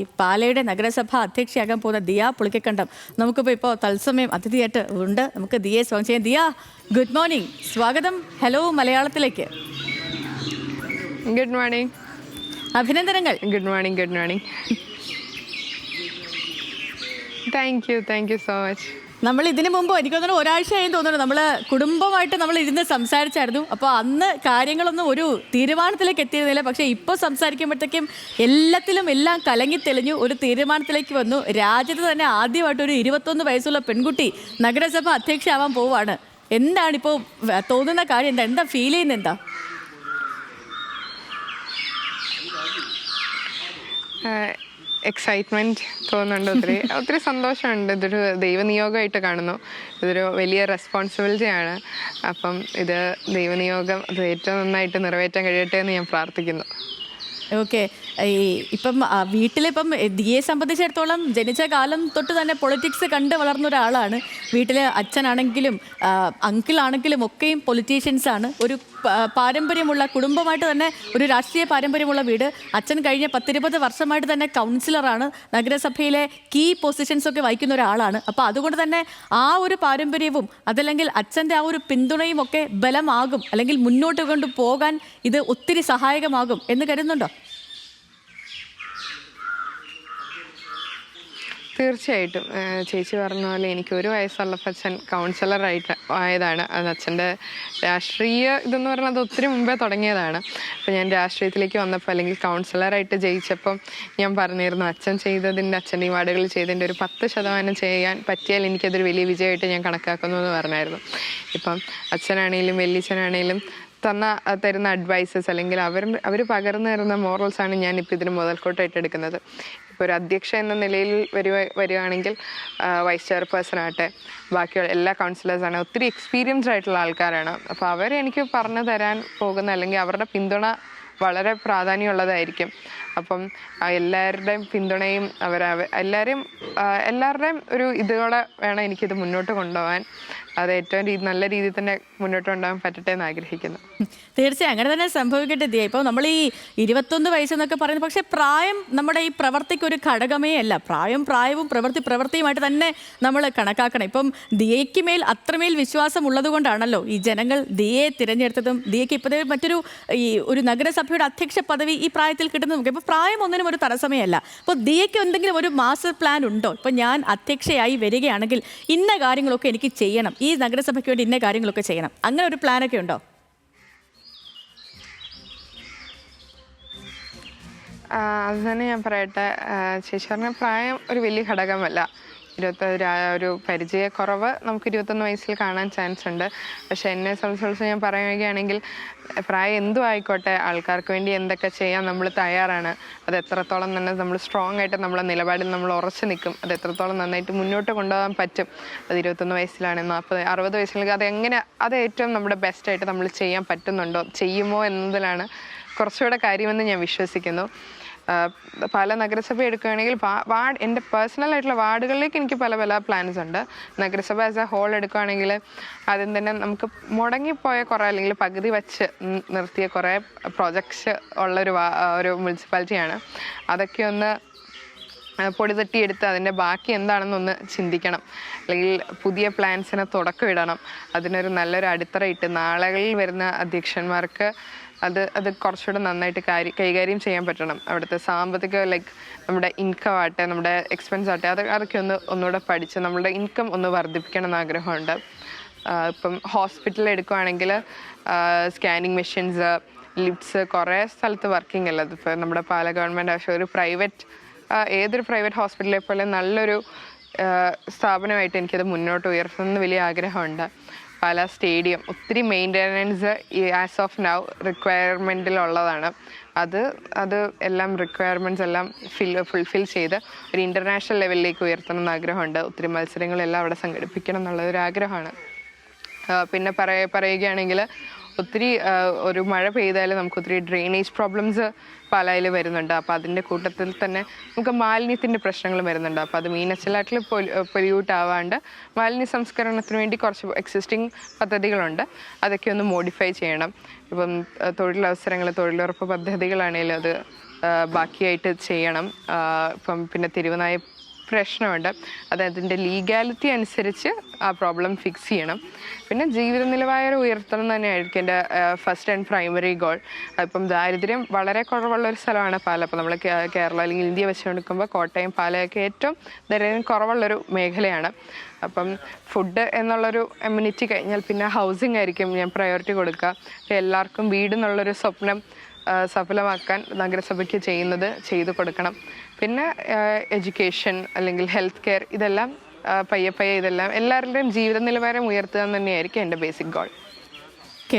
ഈ പാലയുടെ നഗരസഭ അധ്യക്ഷയാകാൻ പോകുന്ന ദിയ പുളിക്കക്കണ്ടം നമുക്കിപ്പോൾ തത്സമയം അതിഥിയായിട്ട് ഉണ്ട്. നമുക്ക് ദിയയെ സ്വാഗതം ചെയ്യാം. ദിയ, ഗുഡ് മോർണിംഗ്, സ്വാഗതം ഹലോ മലയാളത്തിലേക്ക്. Good morning. അഭിനന്ദനങ്ങൾ. Good morning. Good morning. Thank you so much. നമ്മൾ ഇതിനു മുമ്പ് എനിക്ക് തോന്നുന്നു ഒരാഴ്ചയായി തോന്നുന്നു നമ്മൾ കുടുംബമായിട്ട് നമ്മൾ ഇരുന്ന് സംസാരിച്ചായിരുന്നു. അപ്പോൾ അന്ന് കാര്യങ്ങളൊന്നും ഒരു തീരുമാനത്തിലേക്ക് എത്തിയിരുന്നില്ല. പക്ഷേ ഇപ്പോൾ സംസാരിക്കുമ്പോഴത്തേക്കും എല്ലാം കലങ്ങി തെളിഞ്ഞു, ഒരു തീരുമാനത്തിലേക്ക് വന്നു. രാജ്യത്ത് തന്നെ ആദ്യമായിട്ട് ഒരു 21 വയസ്സുള്ള പെൺകുട്ടി നഗരസഭ അധ്യക്ഷയാവാൻ പോവുകയാണ്. എന്താണിപ്പോൾ തോന്നുന്ന കാര്യം? എന്താ ഫീൽ ചെയ്യുന്നത്? എന്താ എക്സൈറ്റ്മെൻറ്റ് തോന്നുന്നുണ്ട്. ഒത്തിരി സന്തോഷമുണ്ട്. ഇതൊരു ദൈവനിയോഗമായിട്ട് കാണുന്നു. ഇതൊരു വലിയ റെസ്പോൺസിബിലിറ്റിയാണ്. അപ്പം ഇത് ദൈവനിയോഗം അത് ഏറ്റവും നന്നായിട്ട് നിറവേറ്റാൻ കഴിയട്ടെ എന്ന് ഞാൻ പ്രാർത്ഥിക്കുന്നു. ഓക്കെ. ഇപ്പം വീട്ടിലിപ്പം ദിയെ സംബന്ധിച്ചിടത്തോളം ജനിച്ച കാലം തൊട്ട് തന്നെ പൊളിറ്റിക്സ് കണ്ട് വളർന്ന ഒരാളാണ്. വീട്ടിലെ അച്ഛനാണെങ്കിലും അങ്കിളാണെങ്കിലും ഒക്കെയും പൊളിറ്റീഷ്യൻസാണ്. ഒരു പാരമ്പര്യമുള്ള കുടുംബമായിട്ട് തന്നെ ഒരു രാഷ്ട്രീയ പാരമ്പര്യമുള്ള വീട്. അച്ഛൻ കഴിഞ്ഞ 10-20 വർഷമായിട്ട് തന്നെ കൗൺസിലറാണ്, നഗരസഭയിലെ കീ പൊസിഷൻസൊക്കെ വഹിക്കുന്ന ഒരാളാണ്. അപ്പോൾ അതുകൊണ്ട് തന്നെ ആ ഒരു പാരമ്പര്യവും അതല്ലെങ്കിൽ അച്ഛൻ്റെ ആ ഒരു പിന്തുണയും ഒക്കെ ബലമാകും, അല്ലെങ്കിൽ മുന്നോട്ട് കൊണ്ട് പോകാൻ ഇത് ഒത്തിരി സഹായകമാകും എന്ന് കരുതുന്നുണ്ടോ? തീർച്ചയായിട്ടും. ചേച്ചി പറഞ്ഞ പോലെ എനിക്ക് 1 വയസ്സുള്ളപ്പോൾ അച്ഛൻ കൗൺസിലറായിട്ട് ആയതാണ്. അത് അച്ഛൻ്റെ രാഷ്ട്രീയ ഇതെന്ന് പറഞ്ഞാൽ അത് ഒത്തിരി മുമ്പേ തുടങ്ങിയതാണ്. അപ്പോൾ ഞാൻ രാഷ്ട്രീയത്തിലേക്ക് വന്നപ്പോൾ അല്ലെങ്കിൽ കൗൺസിലറായിട്ട് ജയിച്ചപ്പം ഞാൻ പറഞ്ഞിരുന്നു, അച്ഛൻ ചെയ്തതിൻ്റെ, അച്ഛൻ്റെ ഈ വാർഡുകളിൽ ചെയ്തതിൻ്റെ ഒരു 10% ചെയ്യാൻ പറ്റിയാൽ എനിക്കതൊരു വലിയ വിജയമായിട്ട് ഞാൻ കണക്കാക്കുന്നു എന്ന് പറഞ്ഞായിരുന്നു. ഇപ്പം അച്ഛനാണേലും വല്യച്ഛനാണേലും തരുന്ന അഡ്വൈസസ് അല്ലെങ്കിൽ അവർ പകർന്നു തരുന്ന മോറൽസാണ് ഞാനിപ്പോൾ ഇതിന് മുതൽക്കോട്ടായിട്ട് എടുക്കുന്നത്. ഇപ്പോൾ ഒരു അധ്യക്ഷ എന്ന നിലയിൽ വരികയാണെങ്കിൽ വൈസ് ചെയർപേഴ്സൺ ആകട്ടെ, ബാക്കിയുള്ള എല്ലാ കൗൺസിലേഴ്സാണ് ഒത്തിരി എക്സ്പീരിയൻസ്ഡ് ആയിട്ടുള്ള ആൾക്കാരാണ്. അപ്പോൾ അവരെനിക്ക് പറഞ്ഞു തരാൻ പോകുന്ന അല്ലെങ്കിൽ അവരുടെ പിന്തുണ വളരെ പ്രാധാന്യമുള്ളതായിരിക്കും. അപ്പം എല്ലാവരുടെയും പിന്തുണയും എല്ലാവരുടെയും ഒരു ഇതോടെ വേണം എനിക്കിത് മുന്നോട്ട് കൊണ്ടുപോകാൻ. അത് ഏറ്റവും നല്ല രീതിയിൽ തന്നെ മുന്നോട്ട് കൊണ്ടുപോകാൻ പറ്റട്ടെ എന്ന് ആഗ്രഹിക്കുന്നു. തീർച്ചയായും അങ്ങനെ തന്നെ സംഭവിക്കട്ടെ ദിയ. ഇപ്പോൾ നമ്മൾ ഈ 21 വയസ്സെന്നൊക്കെ പറയുന്നത്, പക്ഷേ പ്രായം നമ്മുടെ ഈ പ്രവർത്തിക്കൊരു ഘടകമേ അല്ല. പ്രായവും പ്രവൃത്തിയുമായിട്ട് തന്നെ നമ്മൾ കണക്കാക്കണം. ഇപ്പം ദിയയ്ക്ക് മേൽ അത്രമേൽ വിശ്വാസം ഉള്ളത് കൊണ്ടാണല്ലോ ഈ ജനങ്ങൾ ദിയയെ തിരഞ്ഞെടുത്തതും ദിയയ്ക്ക് ഇപ്പോഴത്തെ മറ്റൊരു ഒരു നഗരസഭയുടെ അധ്യക്ഷ പദവി ഈ പ്രായത്തിൽ കിട്ടുന്നതും. ഇപ്പോൾ പ്രായം ഒന്നിനും ഒരു തടസ്സമേ അല്ല. അപ്പോൾ ദിയയ്ക്ക് എന്തെങ്കിലും ഒരു മാസ്റ്റർ പ്ലാൻ ഉണ്ടോ? ഇപ്പോൾ ഞാൻ അധ്യക്ഷയായി വരികയാണെങ്കിൽ ഇന്ന കാര്യങ്ങളൊക്കെ എനിക്ക് ചെയ്യണം, ഈ നഗരസഭയ്ക്ക് വേണ്ടി ഇന്ന കാര്യങ്ങളൊക്കെ ചെയ്യണം, അങ്ങനെ ഒരു പ്ലാനൊക്കെ ഉണ്ടോ? അത് തന്നെ ഞാൻ പറയട്ടെ. ചേച്ചി പറഞ്ഞ പ്രായം ഒരു വലിയ ഘടകമല്ല. ഒരു പരിചയക്കുറവ് നമുക്ക് 21 വയസ്സിൽ കാണാൻ ചാൻസ് ഉണ്ട്. പക്ഷെ എന്നെ സംബന്ധിച്ചിടത്തോളം ഞാൻ പറയുകയാണെങ്കിൽ പ്രായം എന്തും ആയിക്കോട്ടെ, ആൾക്കാർക്ക് വേണ്ടി എന്തൊക്കെ ചെയ്യാൻ നമ്മൾ തയ്യാറാണ്. അത് എത്രത്തോളം തന്നെ നമ്മൾ സ്ട്രോങ് ആയിട്ട് നമ്മളെ നിലപാടിൽ നമ്മൾ ഉറച്ചു നിൽക്കും, അത് എത്രത്തോളം നന്നായിട്ട് മുന്നോട്ട് കൊണ്ടുപോകാൻ പറ്റും. അത് 21 വയസ്സിലാണ്, 40, 60 വയസ്സിലേക്ക് അത് ഏറ്റവും നമ്മുടെ ബെസ്റ്റായിട്ട് നമ്മൾ ചെയ്യാൻ പറ്റുന്നുണ്ടോ, ചെയ്യുമോ എന്നതിലാണ് കുറച്ചുകൂടെ കാര്യമെന്ന് ഞാൻ വിശ്വസിക്കുന്നു. പല നഗരസഭ എടുക്കുകയാണെങ്കിൽ എൻ്റെ പേഴ്സണലായിട്ടുള്ള വാർഡുകളിലേക്ക് എനിക്ക് പല പ്ലാൻസ് ഉണ്ട്. നഗരസഭ ആസ് എ ഹോൾ എടുക്കുകയാണെങ്കിൽ ആദ്യം തന്നെ നമുക്ക് മുടങ്ങിപ്പോയ കുറേ അല്ലെങ്കിൽ പകുതി വച്ച് നിർത്തിയ കുറേ പ്രോജക്ട്സ് ഉള്ളൊരു മുനിസിപ്പാലിറ്റിയാണ്. അതൊക്കെ ഒന്ന് പൊടി തട്ടിയെടുത്ത് അതിൻ്റെ ബാക്കി എന്താണെന്നൊന്ന് ചിന്തിക്കണം, അല്ലെങ്കിൽ പുതിയ പ്ലാൻസിന് തുടക്കമിടണം. അതിനൊരു നല്ലൊരു അടിത്തറയിട്ട് നാളുകളിൽ വരുന്ന അധ്യക്ഷന്മാർക്ക് അത് കുറച്ചുകൂടെ നന്നായിട്ട് കൈകാര്യം ചെയ്യാൻ പറ്റണം. അവിടുത്തെ സാമ്പത്തിക നമ്മുടെ ഇൻകം ആട്ടെ, നമ്മുടെ എക്സ്പെൻസ് ആട്ടെ, അതൊക്കെ ഒന്നുകൂടെ പഠിച്ച് നമ്മളുടെ ഇൻകം ഒന്ന് വർദ്ധിപ്പിക്കണം എന്ന് ആഗ്രഹമുണ്ട്. ഇപ്പം ഹോസ്പിറ്റലിൽ എടുക്കുകയാണെങ്കിൽ സ്കാനിങ് മെഷീൻസ്, ലിഫ്റ്റ്സ് കുറേ സ്ഥലത്ത് വർക്കിംഗ് അല്ല. അതിപ്പോൾ നമ്മുടെ പാല ഗവൺമെൻറ് ആവശ്യം ഒരു ഏതൊരു പ്രൈവറ്റ് ഹോസ്പിറ്റലിലെ പോലെ നല്ലൊരു സ്ഥാപനമായിട്ട് എനിക്കത് മുന്നോട്ട് ഉയർത്തുന്നത് വലിയ ആഗ്രഹമുണ്ട്. പല സ്റ്റേഡിയം ഒത്തിരി മെയിൻ്റെനൻസ് ആസ് ഓഫ് നൗ റിക്വയർമെൻറ്റിലുള്ളതാണ്. അത് എല്ലാം റിക്വയർമെൻറ്റ്സ് എല്ലാം ഫുൾഫിൽ ചെയ്ത് ഒരു ഇൻ്റർനാഷണൽ ലെവലിലേക്ക് ഉയർത്തണം എന്ന് ആഗ്രഹമുണ്ട്. ഒത്തിരി മത്സരങ്ങളെല്ലാം അവിടെ സംഘടിപ്പിക്കണം എന്നുള്ളൊരാഗ്രഹമാണ്. പിന്നെ പറയുകയാണെങ്കിൽ ഒത്തിരി ഒരു മഴ പെയ്താൽ നമുക്ക് ഒത്തിരി ഡ്രെയിനേജ് പ്രോബ്ലംസ് പാലായിൽ വരുന്നുണ്ട്. അപ്പോൾ അതിൻ്റെ കൂട്ടത്തിൽ തന്നെ നമുക്ക് മാലിന്യത്തിൻ്റെ പ്രശ്നങ്ങൾ വരുന്നുണ്ട്. അപ്പോൾ അത് മീനച്ചിലാറ്റിൽ പൊല്യൂട്ട് ആവാണ്ട് മാലിന്യ സംസ്കരണത്തിന് വേണ്ടി കുറച്ച് എക്സിസ്റ്റിംഗ് പദ്ധതികളുണ്ട്. അതൊക്കെ ഒന്ന് മോഡിഫൈ ചെയ്യണം. ഇപ്പം തൊഴിലുറപ്പ് പദ്ധതികളാണെങ്കിലും അത് ബാക്കിയായിട്ട് ചെയ്യണം. ഇപ്പം പിന്നെ തെരുവുനായ പ്രശ്നമുണ്ട്, അത് അതിൻ്റെ ലീഗാലിറ്റി അനുസരിച്ച് ആ പ്രോബ്ലം ഫിക്സ് ചെയ്യണം. പിന്നെ ജീവിത നിലവാരം ഉയർത്തണം തന്നെയായിരിക്കും എൻ്റെ ഫസ്റ്റ് ആൻഡ് പ്രൈമറി ഗോൾ. ഇപ്പം ദാരിദ്ര്യം വളരെ കുറവുള്ളൊരു സ്ഥലമാണ് പാല. അപ്പോൾ നമ്മൾ കേരളം അല്ലെങ്കിൽ ഇന്ത്യ വെച്ച് നോക്കുമ്പോൾ കോട്ടയം പാലയൊക്കെ ഏറ്റവും ദാരിദ്ര്യം കുറവുള്ളൊരു മേഖലയാണ്. അപ്പം ഫുഡ് എന്നുള്ളൊരു എമ്യൂണിറ്റി കഴിഞ്ഞാൽ പിന്നെ ഹൗസിംഗ് ആയിരിക്കും ഞാൻ പ്രയോറിറ്റി കൊടുക്കുക. എല്ലാവർക്കും വീടെന്നുള്ളൊരു സ്വപ്നം സഫലമാക്കാൻ നഗരസഭയ്ക്ക് ചെയ്തു കൊടുക്കണം. പിന്നെ എഡ്യൂക്കേഷൻ അല്ലെങ്കിൽ ഹെൽത്ത് കെയർ, ഇതെല്ലാം പയ്യെ ഇതെല്ലാം എല്ലാവരുടെയും ജീവിത നിലവാരം ഉയർത്തുക തന്നെയായിരിക്കും എൻ്റെ ബേസിക് ഗോൾ.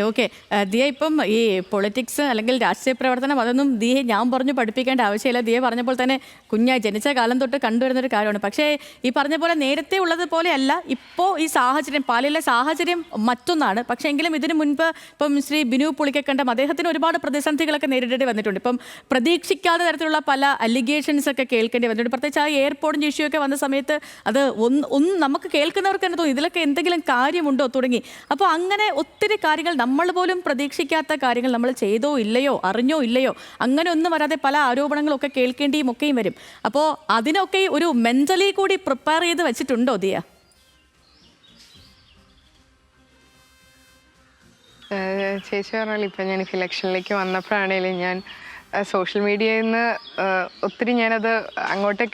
ഓക്കെ ദിയ, ഇപ്പം ഈ പൊളിറ്റിക്സ് അല്ലെങ്കിൽ രാഷ്ട്രീയ പ്രവർത്തനം അതൊന്നും ദിയെ ഞാൻ പറഞ്ഞു പഠിപ്പിക്കേണ്ട ആവശ്യമില്ല. ദിയ പറഞ്ഞപ്പോൾ തന്നെ കുഞ്ഞായി ജനിച്ച കാലം തൊട്ട് കണ്ടുവരുന്നൊരു കാര്യമാണ്. പക്ഷേ ഈ പറഞ്ഞ പോലെ നേരത്തെ ഉള്ളതുപോലെ അല്ല ഇപ്പോൾ ഈ സാഹചര്യം, പാലയിലെ സാഹചര്യം മറ്റൊന്നാണ്. പക്ഷേ എങ്കിലും ഇതിനു മുൻപ് ഇപ്പം ശ്രീ ബിനു പുളിക്കക്കണ്ടം അദ്ദേഹത്തിന് ഒരുപാട് പ്രതിസന്ധികളൊക്കെ നേരിടേണ്ടി വന്നിട്ടുണ്ട്. ഇപ്പം പ്രതീക്ഷിക്കാത്ത തരത്തിലുള്ള പല അലിഗേഷൻസ് ഒക്കെ കേൾക്കേണ്ടി വന്നിട്ടുണ്ട്. പ്രത്യേകിച്ച് ആ എയർപോർട്ടിൻ്റെ ഇഷ്യൂ ഒക്കെ വന്ന സമയത്ത് അത് ഒന്നും നമുക്ക് കേൾക്കുന്നവർക്ക് തന്നെ തോന്നും ഇതിലൊക്കെ എന്തെങ്കിലും കാര്യമുണ്ടോ തുടങ്ങി. അപ്പോൾ അങ്ങനെ ഒത്തിരി കാര്യങ്ങൾ നമ്മൾ പോലും പ്രതീക്ഷിക്കാത്ത കാര്യങ്ങൾ നമ്മൾ ചെയ്തോ ഇല്ലയോ അറിഞ്ഞോ ഇല്ലയോ അങ്ങനെ ഒന്നും വരാതെ പല ആരോപണങ്ങളൊക്കെ കേൾക്കേണ്ടിയും ഒക്കെയും വരും. അപ്പോൾ അതിനൊക്കെ ഒരു മെന്റലി കൂടി പ്രിപ്പയർ ചെയ്ത് വെച്ചിട്ടുണ്ടോ ദിയ? ചേച്ചി പറഞ്ഞാൽ ഇപ്പം ഞാൻ ഇലക്ഷനിലേക്ക് വന്നപ്പോഴാണേലും ഞാൻ സോഷ്യൽ മീഡിയയിൽ നിന്ന് ഒത്തിരി ഞാനത് അങ്ങോട്ട്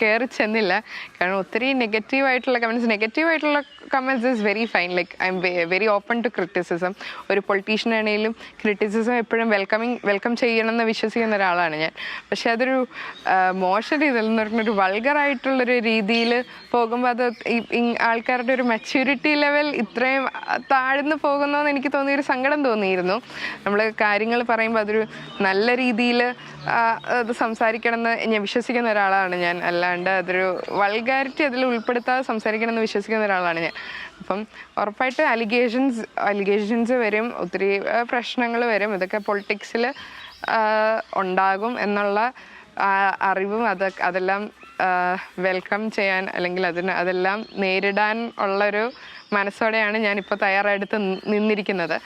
കയറി ചെന്നില്ല. കാരണം ഒത്തിരി നെഗറ്റീവായിട്ടുള്ള comments is very fine. Like I am very open to criticism. ഒരു പൊളിറ്റീഷ്യൻ ആണെങ്കിലും ക്രിറ്റിസിസം എപ്പോഴും വെൽക്കം ചെയ്യണമെന്ന് വിശ്വസിക്കുന്ന ഒരാളാണ് ഞാൻ. പക്ഷെ അതൊരു മോശം രീതിയിൽ എന്ന് പറഞ്ഞൊരു വൾഗറായിട്ടുള്ളൊരു രീതിയിൽ പോകുമ്പോൾ അത് ആൾക്കാരുടെ ഒരു മെച്യൂരിറ്റി ലെവൽ ഇത്രയും താഴ്ന്നു പോകുന്നതെന്ന് എനിക്ക് തോന്നിയൊരു സങ്കടം തോന്നിയിരുന്നു. നമ്മൾ കാര്യങ്ങൾ പറയുമ്പോൾ അതൊരു നല്ല രീതിയിൽ അത് സംസാരിക്കണമെന്ന് ഞാൻ വിശ്വസിക്കുന്ന ഒരാളാണ് ഞാൻ. അല്ലാണ്ട് അതൊരു വൾഗാരിറ്റി അതിൽ ഉൾപ്പെടുത്താതെ സംസാരിക്കണമെന്ന് വിശ്വസിക്കുന്ന ഒരാളാണ് ഞാൻ. അപ്പം ഉറപ്പായിട്ട് അലിഗേഷൻസ് വരും, ഒത്തിരി പ്രശ്നങ്ങൾ വരും. ഇതൊക്കെ പൊളിറ്റിക്സിൽ ഉണ്ടാകും എന്നുള്ള അറിവും അതെല്ലാം വെൽക്കം ചെയ്യാൻ അല്ലെങ്കിൽ അതെല്ലാം നേരിടാൻ ഉള്ളൊരു മനസ്സോടെയാണ് ഞാനിപ്പോൾ തയ്യാറെടുത്ത് നിന്നിരിക്കുന്നത്.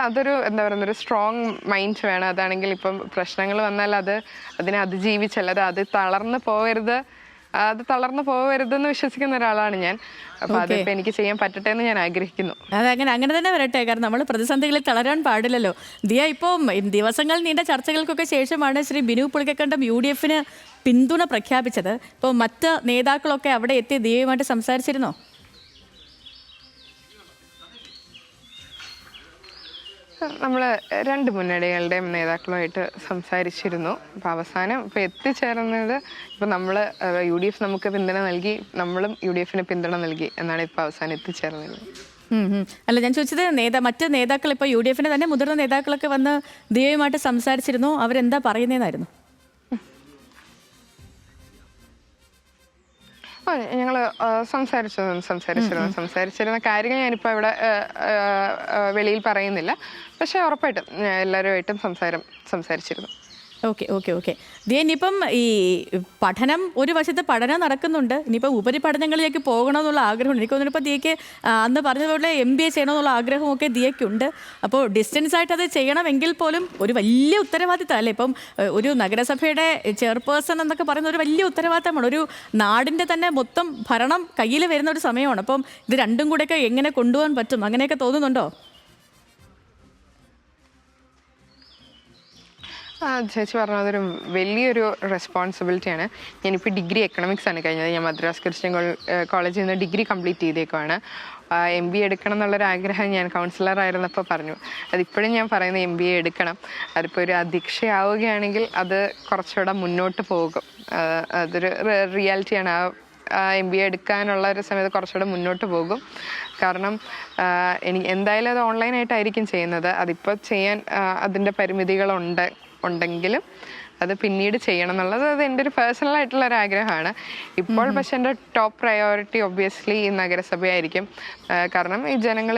അതൊരു എന്താ പറയുക, ഒരു സ്ട്രോങ് മൈൻഡ് വേണം. അതാണെങ്കിൽ ഇപ്പം പ്രശ്നങ്ങൾ വന്നാൽ അതിനെ അതിജീവിച്ചല്ല, അത് തളർന്നു പോകരുതെന്ന് വിശ്വസിക്കുന്ന ഒരാളാണ് ഞാൻ. അപ്പൊ അതിപ്പോ എനിക്ക് ചെയ്യാൻ പറ്റട്ടെ എന്ന് ഞാൻ ആഗ്രഹിക്കുന്നു. അങ്ങനെ തന്നെ വരട്ടെ. കാരണം നമ്മൾ പ്രതിസന്ധികളിൽ തളരാൻ പാടില്ലല്ലോ. ദിയ, ഇപ്പോൾ ദിവസങ്ങൾ നീണ്ട ചർച്ചകൾക്കൊക്കെ ശേഷമാണ് ശ്രീ ബിനു പുളിക്കക്കണ്ടം UDF-ന് പിന്തുണ പ്രഖ്യാപിച്ചത്. ഇപ്പോൾ മറ്റ് നേതാക്കളൊക്കെ അവിടെ എത്തി ദിയയുമായിട്ട് സംസാരിച്ചിരുന്നോ? നമ്മൾ രണ്ട് മുന്നണികളുടെയും നേതാക്കളുമായിട്ട് സംസാരിച്ചിരുന്നു. അപ്പോൾ അവസാനം ഇപ്പോൾ എത്തിച്ചേർന്നത് ഇപ്പോൾ നമ്മൾ UDF നമുക്ക് പിന്തുണ നൽകി, നമ്മളും UDF-ന് പിന്തുണ നൽകി എന്നാണ് ഇപ്പോൾ അവസാനം എത്തിച്ചേർന്നത്. അല്ല, ഞാൻ ചോദിച്ചത് മറ്റ് നേതാക്കൾ ഇപ്പോൾ UDF-ന്റെ തന്നെ മുതിർന്ന നേതാക്കളൊക്കെ വന്ന് ദിയയുമായിട്ട് സംസാരിച്ചിരുന്നു, അവരെന്താ പറയുന്നതെന്നായിരുന്നു? ഞങ്ങൾ സംസാരിച്ചിരുന്ന കാര്യങ്ങൾ ഞാനിപ്പോൾ ഇവിടെ വെളിയിൽ പറയുന്നില്ല. പക്ഷേ ഉറപ്പായിട്ടും എല്ലാവരുമായിട്ടും സംസാരിച്ചിരുന്നു. ഓക്കെ ദിയ, ഇനിയിപ്പം ഈ പഠനം ഒരു വശത്ത് പഠനം നടക്കുന്നുണ്ട്, ഇനിയിപ്പോൾ ഉപരിപഠനങ്ങളിലേക്ക് പോകണമെന്നുള്ള ആഗ്രഹമുണ്ട്. എനിക്ക് തോന്നുന്നു ഇപ്പോൾ ദിയയ്ക്ക് അന്ന് പറഞ്ഞതുപോലെ MBA ചെയ്യണമെന്നുള്ള ആഗ്രഹമൊക്കെ ദിയയ്ക്കുണ്ട്. അപ്പോൾ ഡിസ്റ്റൻസ് ആയിട്ട് അത് ചെയ്യണമെങ്കിൽ പോലും ഒരു വലിയ ഉത്തരവാദിത്തം അല്ലേ? ഇപ്പം ഒരു നഗരസഭയുടെ ചെയർപേഴ്സൺ എന്നൊക്കെ പറയുന്ന ഒരു വലിയ ഉത്തരവാദിത്തമാണ്. ഒരു നാടിൻ്റെ തന്നെ മൊത്തം ഭരണം കയ്യിൽ വരുന്ന ഒരു സമയമാണ്. അപ്പം ഇത് രണ്ടും കൂടെയൊക്കെ എങ്ങനെ കൊണ്ടുപോകാൻ പറ്റും, അങ്ങനെയൊക്കെ തോന്നുന്നുണ്ടോ? ചേച്ചി പറഞ്ഞത് അതൊരു വലിയൊരു റെസ്പോൺസിബിലിറ്റിയാണ്. ഞാനിപ്പോൾ ഡിഗ്രി എക്കണോമിക്സ് ആണ് കഴിഞ്ഞത്. ഞാൻ മദ്രാസ് ക്രിസ്ത്യൻ കോളേജിൽ നിന്ന് ഡിഗ്രി കംപ്ലീറ്റ് ചെയ്തേക്കുവാണ്. MBA എടുക്കണം എന്നുള്ളൊരു ആഗ്രഹം ഞാൻ കൗൺസിലറായിരുന്നപ്പോൾ പറഞ്ഞു. അതിപ്പോഴും ഞാൻ പറയുന്നത് MBA എടുക്കണം. അതിപ്പോൾ ഒരു അധ്യക്ഷയാവുകയാണെങ്കിൽ അത് കുറച്ചുകൂടെ മുന്നോട്ട് പോകും. അതൊരു റിയാലിറ്റിയാണ്. MBA എടുക്കാനുള്ള ഒരു സമയത്ത് കുറച്ചുകൂടെ മുന്നോട്ട് പോകും. കാരണം എന്തായാലും അത് ഓൺലൈനായിട്ടായിരിക്കും ചെയ്യുന്നത്. അതിപ്പോൾ ചെയ്യാൻ അതിൻ്റെ പരിമിതികളുണ്ടെങ്കിലും അത് പിന്നീട് ചെയ്യണം എന്നുള്ളത് എൻ്റെ ഒരു പേഴ്സണൽ ആയിട്ടുള്ള ഒരു ആഗ്രഹമാണ് ഇപ്പോൾ. പക്ഷെ എൻ്റെ ടോപ്പ് പ്രയോറിറ്റി ഒബ്വിയസ്ലി ഈ നഗരസഭയായിരിക്കും. കാരണം ഈ ജനങ്ങൾ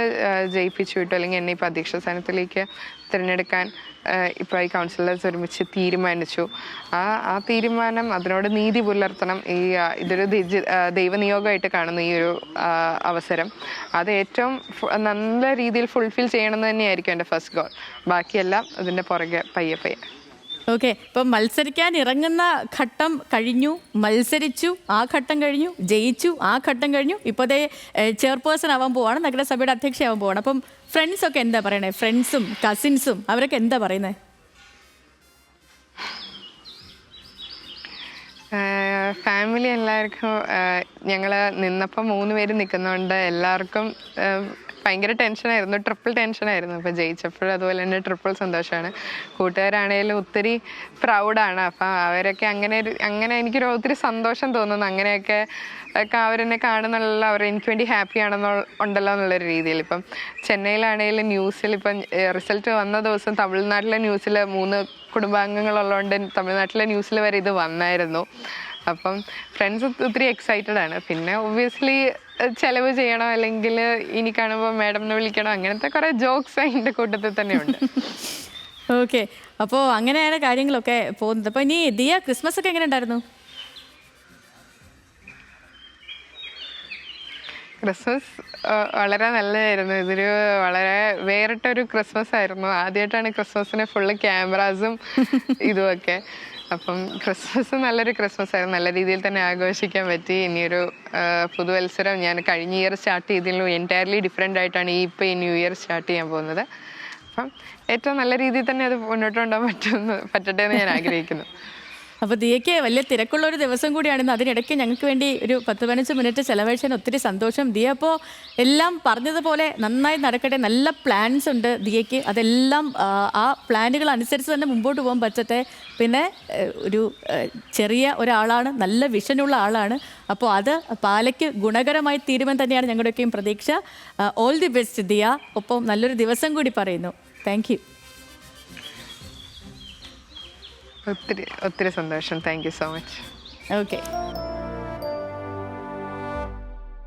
ജയിപ്പിച്ചു വിട്ടു, അല്ലെങ്കിൽ എന്നെ ഇപ്പോൾ അധ്യക്ഷ സ്ഥാനത്തിലേക്ക് തിരഞ്ഞെടുക്കാൻ ഇപ്പോൾ ഈ കൗൺസിലേഴ്സ് ഒരുമിച്ച് തീരുമാനിച്ചു. ആ തീരുമാനം, അതിനോട് നീതി പുലർത്തണം. ഇതൊരു ദൈവനിയോഗമായിട്ട് കാണുന്ന ഈ ഒരു അവസരം അത് ഏറ്റവും നല്ല രീതിയിൽ ഫുൾഫിൽ ചെയ്യണമെന്ന് തന്നെയായിരിക്കും എൻ്റെ ഫസ്റ്റ് ഗോൾ. ബാക്കിയെല്ലാം അതിൻ്റെ പുറകെ പയ്യെ. ഓക്കെ, ഇപ്പം മത്സരിക്കാൻ ഇറങ്ങുന്ന ഘട്ടം കഴിഞ്ഞു, മത്സരിച്ചു, ആ ഘട്ടം കഴിഞ്ഞു, ജയിച്ചു, ആ ഘട്ടം കഴിഞ്ഞു, ഇപ്പോൾ അതേ ചെയർപേഴ്സൺ ആവാൻ പോവാണ്, നഗരസഭയുടെ അധ്യക്ഷയാവാൻ പോവാണ്. അപ്പം ഫ്രണ്ട്സൊക്കെ എന്താ പറയണേ? ഫ്രണ്ട്സും കസിൻസും അവരൊക്കെ എന്താ പറയുന്നത്? ഫാമിലി എല്ലാവർക്കും ഞങ്ങൾ നിന്നപ്പോൾ 3 പേര് നിൽക്കുന്നതുകൊണ്ട് എല്ലാവർക്കും ഭയങ്കര ടെൻഷനായിരുന്നു, ട്രിപ്പിൾ ടെൻഷനായിരുന്നു. അപ്പോൾ ജയിച്ചപ്പോഴും അതുപോലെ തന്നെ ട്രിപ്പിൾ സന്തോഷമാണ്. കൂട്ടുകാരാണേലും ഒത്തിരി പ്രൗഡാണ്. അപ്പം അവരൊക്കെ അങ്ങനെ എനിക്കൊരു ഒത്തിരി സന്തോഷം തോന്നുന്നു. അങ്ങനെയൊക്കെ അവരെന്നെ കാണുന്നുള്ള അവർ എനിക്ക് വേണ്ടി ഹാപ്പി ഉണ്ടല്ലോ എന്നുള്ളൊരു രീതിയിൽ. ഇപ്പം ചെന്നൈയിലാണെങ്കിലും ന്യൂസിൽ ഇപ്പം റിസൾട്ട് വന്ന ദിവസം തമിഴ്നാട്ടിലെ ന്യൂസിൽ 3 കുടുംബാംഗങ്ങളുള്ളതുകൊണ്ട് തമിഴ്നാട്ടിലെ ന്യൂസിൽ വരെ ഇത് വന്നായിരുന്നു. അപ്പം ഫ്രണ്ട്സ് ഒത്തിരി എക്സൈറ്റഡ് ആണ്. പിന്നെ ഒബ്വിയസ്ലി ചെലവ് ചെയ്യണം, അല്ലെങ്കിൽ ഇനി കാണുമ്പോൾ മാഡംനെ വിളിക്കണം, അങ്ങനത്തെ കുറേ ജോക്സ് അതിൻ്റെ കൂട്ടത്തിൽ തന്നെ ഉണ്ട്. ഓക്കെ, അപ്പോൾ അങ്ങനെയാണ് കാര്യങ്ങളൊക്കെ പോകുന്നത്. അപ്പോൾ ഇനി ദിയ, ക്രിസ്മസ് ഒക്കെ എങ്ങനെ ഉണ്ടായിരുന്നു? ക്രിസ്മസ് വളരെ നല്ലതായിരുന്നു. ഇതൊരു വളരെ വേറിട്ടൊരു ക്രിസ്മസ് ആയിരുന്നു. ആദ്യമായിട്ടാണ് ക്രിസ്മസിന് ഫുള്ള് ക്യാമറാസും ഇതുമൊക്കെ. അപ്പം ക്രിസ്മസ് നല്ലൊരു ക്രിസ്മസ് ആയിരുന്നു. നല്ല രീതിയിൽ തന്നെ ആഘോഷിക്കാൻ പറ്റി. ഇനിയൊരു പുതുവത്സരം ഞാൻ കഴിഞ്ഞ ഇയർ സ്റ്റാർട്ട് ചെയ്തതിലും എൻറ്റയർലി ഡിഫറെൻ്റ് ആയിട്ടാണ് ഇപ്പോൾ ഈ ന്യൂ ഇയർ സ്റ്റാർട്ട് ചെയ്യാൻ പോകുന്നത്. അപ്പം ഏറ്റവും നല്ല രീതിയിൽ തന്നെ അത് മുന്നോട്ട് കൊണ്ടുപോകാൻ പറ്റട്ടെ എന്ന് ഞാൻ ആഗ്രഹിക്കുന്നു. അപ്പോൾ ദിയയ്ക്ക് വലിയ തിരക്കുള്ള ഒരു ദിവസം കൂടിയാണെന്ന്. അതിനിടയ്ക്ക് ഞങ്ങൾക്ക് വേണ്ടി ഒരു 10-15 മിനിറ്റ് ചെലവഴിച്ചാൽ ഒത്തിരി സന്തോഷം. ദിയ അപ്പോൾ എല്ലാം പറഞ്ഞതുപോലെ നന്നായി നടക്കട്ടെ. നല്ല പ്ലാൻസ് ഉണ്ട് ദിയയ്ക്ക്. അതെല്ലാം ആ പ്ലാനുകൾ അനുസരിച്ച് തന്നെ മുമ്പോട്ട് പോകാൻ പറ്റട്ടെ. പിന്നെ ഒരു ചെറിയ ഒരാളാണ്, നല്ല വിഷനുള്ള ആളാണ്. അപ്പോൾ അത് പാലയ്ക്ക് ഗുണകരമായി തീരുമെന്ന് തന്നെയാണ് ഞങ്ങളുടെയൊക്കെയും പ്രതീക്ഷ. All the best Diya. ഒപ്പം നല്ലൊരു ദിവസം കൂടി പറയുന്നു. Thank you. ഒത്തിരി ഒത്തിരി സന്തോഷം. Thank you so much. Okay.